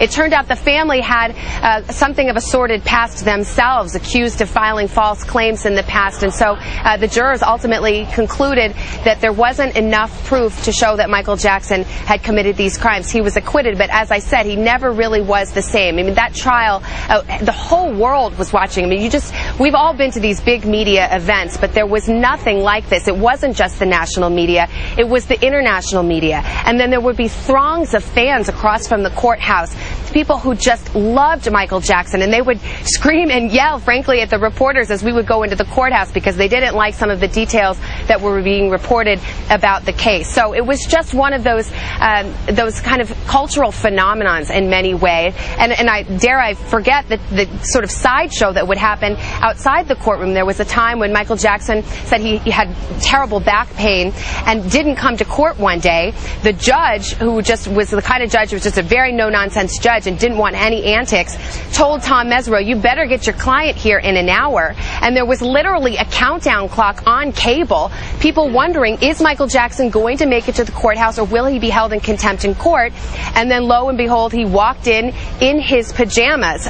It turned out the family had something of a sordid past themselves, accused of filing false claims in the past, and so the jurors ultimately concluded that there wasn't enough proof to show that Michael Jackson had committed these crimes. He was acquitted, but as I said, he never really was the same. I mean, that trial, the whole world was watching. I mean, we've all been to these big media events, but there was nothing like this. It wasn't just the national media, it was the international media. And then there would be throngs of fans across from the courthouse, people who just loved Michael Jackson, and they would scream and yell, frankly, at the reporters as we would go into the courthouse because they didn't like some of the details that were being reported about the case. So it was just one of those kind of cultural phenomenons in many ways. And I forget the sort of sideshow that would happen outside the courtroom. There was a time when Michael Jackson said he had terrible back pain and didn't come to court one day. The judge, who just was the kind of judge who was just a very no-nonsense judge and didn't want any antics, told Tom Mesereau, "You better get your client here in an hour." And there was literally a countdown clock on cable, people wondering, is Michael Jackson going to make it to the courthouse or will he be held in contempt in court? And then lo and behold, he walked in his pajamas,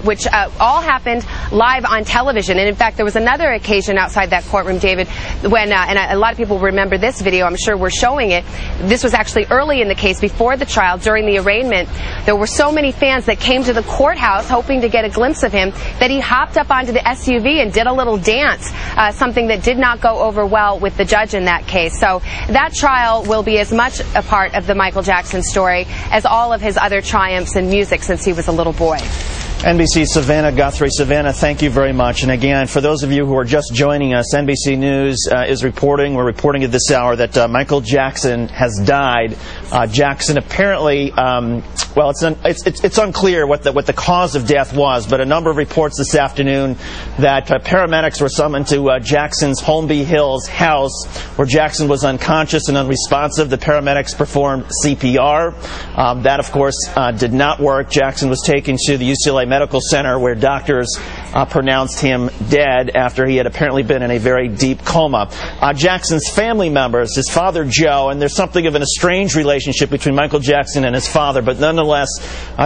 which all happened live on television. And in fact, there was another occasion outside that courtroom, David, when, and a lot of people remember this video, I'm sure we're showing it. This was actually early in the case, before the trial, during the arraignment. There were so many fans that came to the courthouse hoping to get a glimpse of him that he hopped up onto the SUV and did a little dance, something that did not go over well with the judge in that case. So that trial will be as much a part of the Michael Jackson story as all of his other triumphs in music since he was a little boy. NBC's Savannah Guthrie. Savannah, thank you very much. And again, for those of you who are just joining us, NBC News is reporting, we're reporting at this hour, that Michael Jackson has died. Jackson apparently, well, it's unclear what the cause of death was, but a number of reports this afternoon that paramedics were summoned to Jackson's Holmby Hills house, where Jackson was unconscious and unresponsive. The paramedics performed CPR. That, of course, did not work. Jackson was taken to the UCLA Medical Center, where doctors pronounced him dead after he had apparently been in a very deep coma. Jackson's family members, his father Joe, and there's something of an estranged relationship between Michael Jackson and his father, but nonetheless,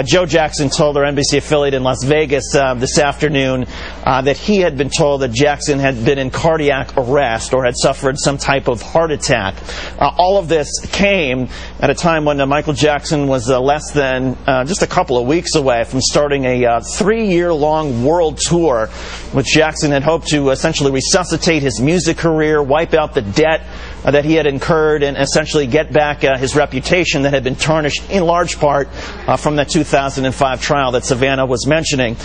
Joe Jackson told our NBC affiliate in Las Vegas this afternoon that he had been told that Jackson had been in cardiac arrest or had suffered some type of heart attack. All of this came at a time when Michael Jackson was less than just a couple of weeks away from starting a 3-year-long world tour, which Jackson had hoped to essentially resuscitate his music career, wipe out the debt that he had incurred, and essentially get back his reputation that had been tarnished in large part from the 2005 trial that Savannah was mentioning.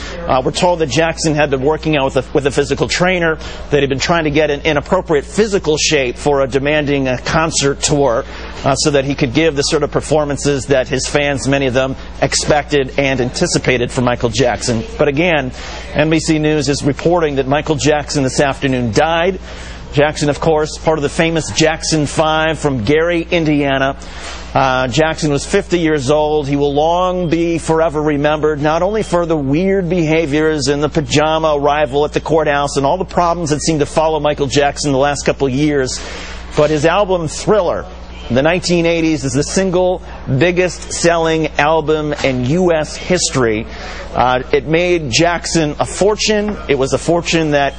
We're told that Jackson had been working out with a physical trainer, that he'd been trying to get in appropriate physical shape for a demanding concert tour so that he could give the sort of performances that his fans, many of them, expected and anticipated from Michael Jackson. But again, NBC News is reporting that Michael Jackson this afternoon died. Jackson, of course, part of the famous Jackson 5 from Gary, Indiana. Jackson was 50 years old. He will long be forever remembered, not only for the weird behaviors and the pajama arrival at the courthouse and all the problems that seemed to follow Michael Jackson the last couple of years, but his album Thriller in the 1980s is the single biggest selling album in U.S. history. It made Jackson a fortune. It was a fortune that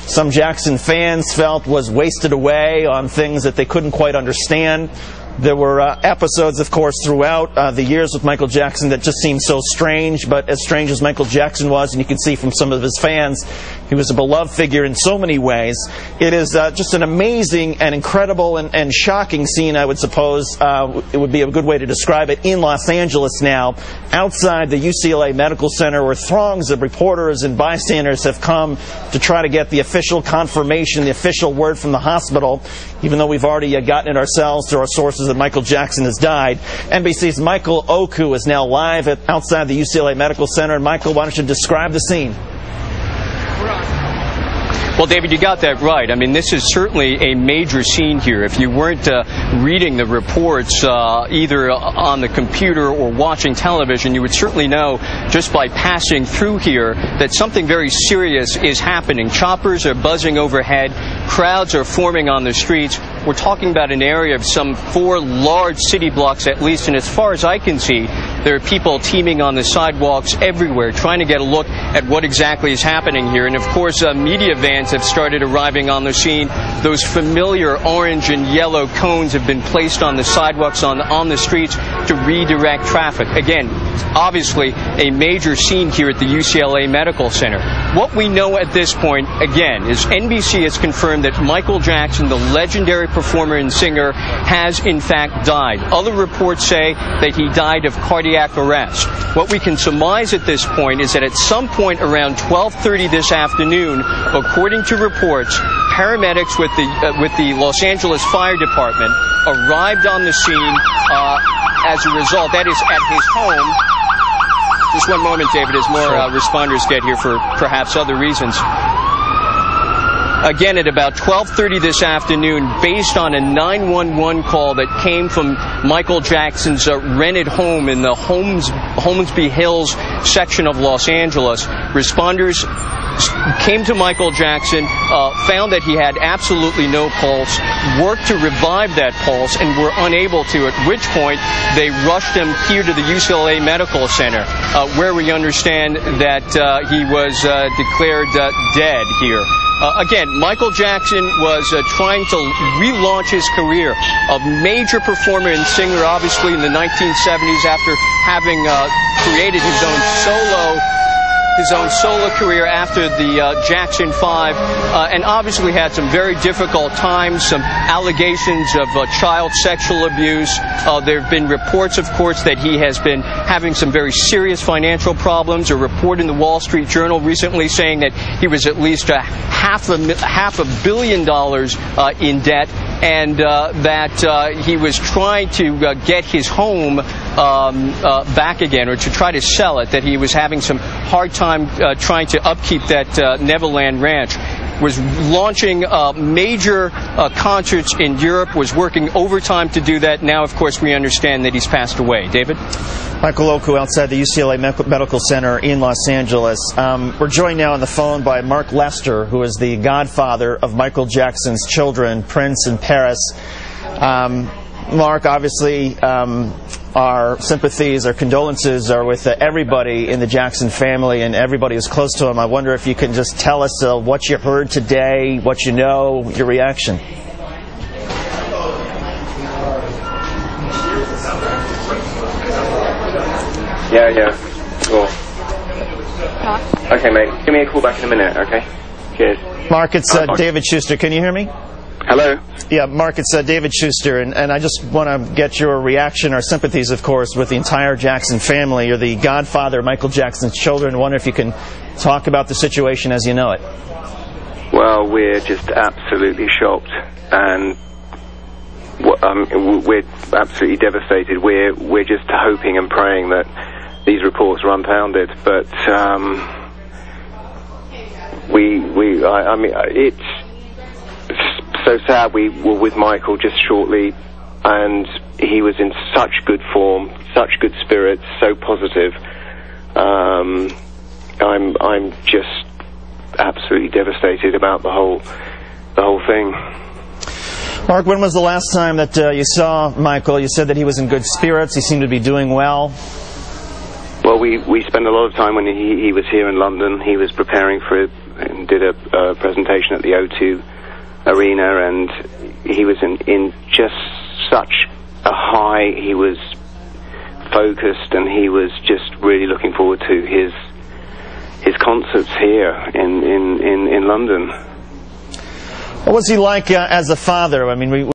some Jackson fans felt was wasted away on things that they couldn't quite understand. There were episodes, of course, throughout the years with Michael Jackson that just seemed so strange, but as strange as Michael Jackson was, and you can see from some of his fans, he was a beloved figure in so many ways. It is just an amazing and incredible and shocking scene, I would suppose. It would be a good way to describe it, in Los Angeles now, outside the UCLA Medical Center, where throngs of reporters and bystanders have come to try to get the official confirmation, the official word from the hospital, even though we've already gotten it ourselves through our sources that Michael Jackson has died. NBC's Michael Oku is now live outside the UCLA Medical Center. And Michael, why don't you describe the scene? Well, David, you got that right. I mean, this is certainly a major scene here. If you weren't reading the reports either on the computer or watching television, you would certainly know just by passing through here that something very serious is happening. Choppers are buzzing overhead. Crowds are forming on the streets. we're talking about an area of some 4 large city blocks at least, and as far as I can see, there are people teeming on the sidewalks everywhere trying to get a look at what exactly is happening here. And of course, media vans have started arriving on the scene. Those familiar orange and yellow cones have been placed on the sidewalks, on the streets to redirect traffic. Again, obviously a major scene here at the UCLA Medical Center. What we know at this point, again, is NBC has confirmed that Michael Jackson, the legendary performer and singer, has in fact died. Other reports say that he died of cardiac arrest. What we can surmise at this point is that at some point around 12:30 this afternoon, according to reports, paramedics with the Los Angeles Fire Department arrived on the scene as a result. That is at his home. Just one moment, David, as more responders get here for perhaps other reasons. Again, at about 12:30 this afternoon, based on a 911 call that came from Michael Jackson's rented home in the Holmesby Hills section of Los Angeles, responders came to Michael Jackson, found that he had absolutely no pulse, worked to revive that pulse, and were unable to, at which point they rushed him here to the UCLA Medical Center, where we understand that he was declared dead here. Again, Michael Jackson was trying to relaunch his career. A major performer and singer, obviously, in the 1970s after having created his own solo career after the Jackson 5, and obviously had some very difficult times, some allegations of child sexual abuse. There have been reports, of course, that he has been having some very serious financial problems. A report in the Wall Street Journal recently saying that he was at least half $1 billion in debt, and that he was trying to get his home back again, or to try to sell it, that he was having some hard time trying to upkeep that Neverland Ranch. Was launching major concerts in Europe, was working overtime to do that. Now, of course, we understand that he's passed away. David? Michael Oku outside the UCLA Medical Center in Los Angeles. We're joined now on the phone by Mark Lester, who is the godfather of Michael Jackson's children, Prince and Paris. Mark, obviously, our sympathies, our condolences are with everybody in the Jackson family and everybody who's close to him. I wonder if you can just tell us what you heard today, what you know, your reaction. Yeah. Cool. Okay, mate. Give me a call back in a minute, okay? Cheers. Mark, it's David Schuster. Can you hear me? Hello? Yeah, Mark, it's David Schuster, and I just want to get your reaction, our sympathies, of course, with the entire Jackson family. You're the godfather of Michael Jackson's children. I wonder if you can talk about the situation as you know it. Well, we're just absolutely shocked, and we're absolutely devastated. We're just hoping and praying that these reports are unfounded, but I mean, it's so sad. We were with Michael just shortly, and he was in such good form, such good spirits, so positive. I'm just absolutely devastated about the whole thing. Mark, when was the last time that you saw Michael? You said that he was in good spirits. He seemed to be doing well. Well, we spent a lot of time when he was here in London. He was preparing for it and did a presentation at the O2 Arena, and he was in just such a high. He was focused, and he was just really looking forward to his concerts here in London. What was he like as a father? I mean,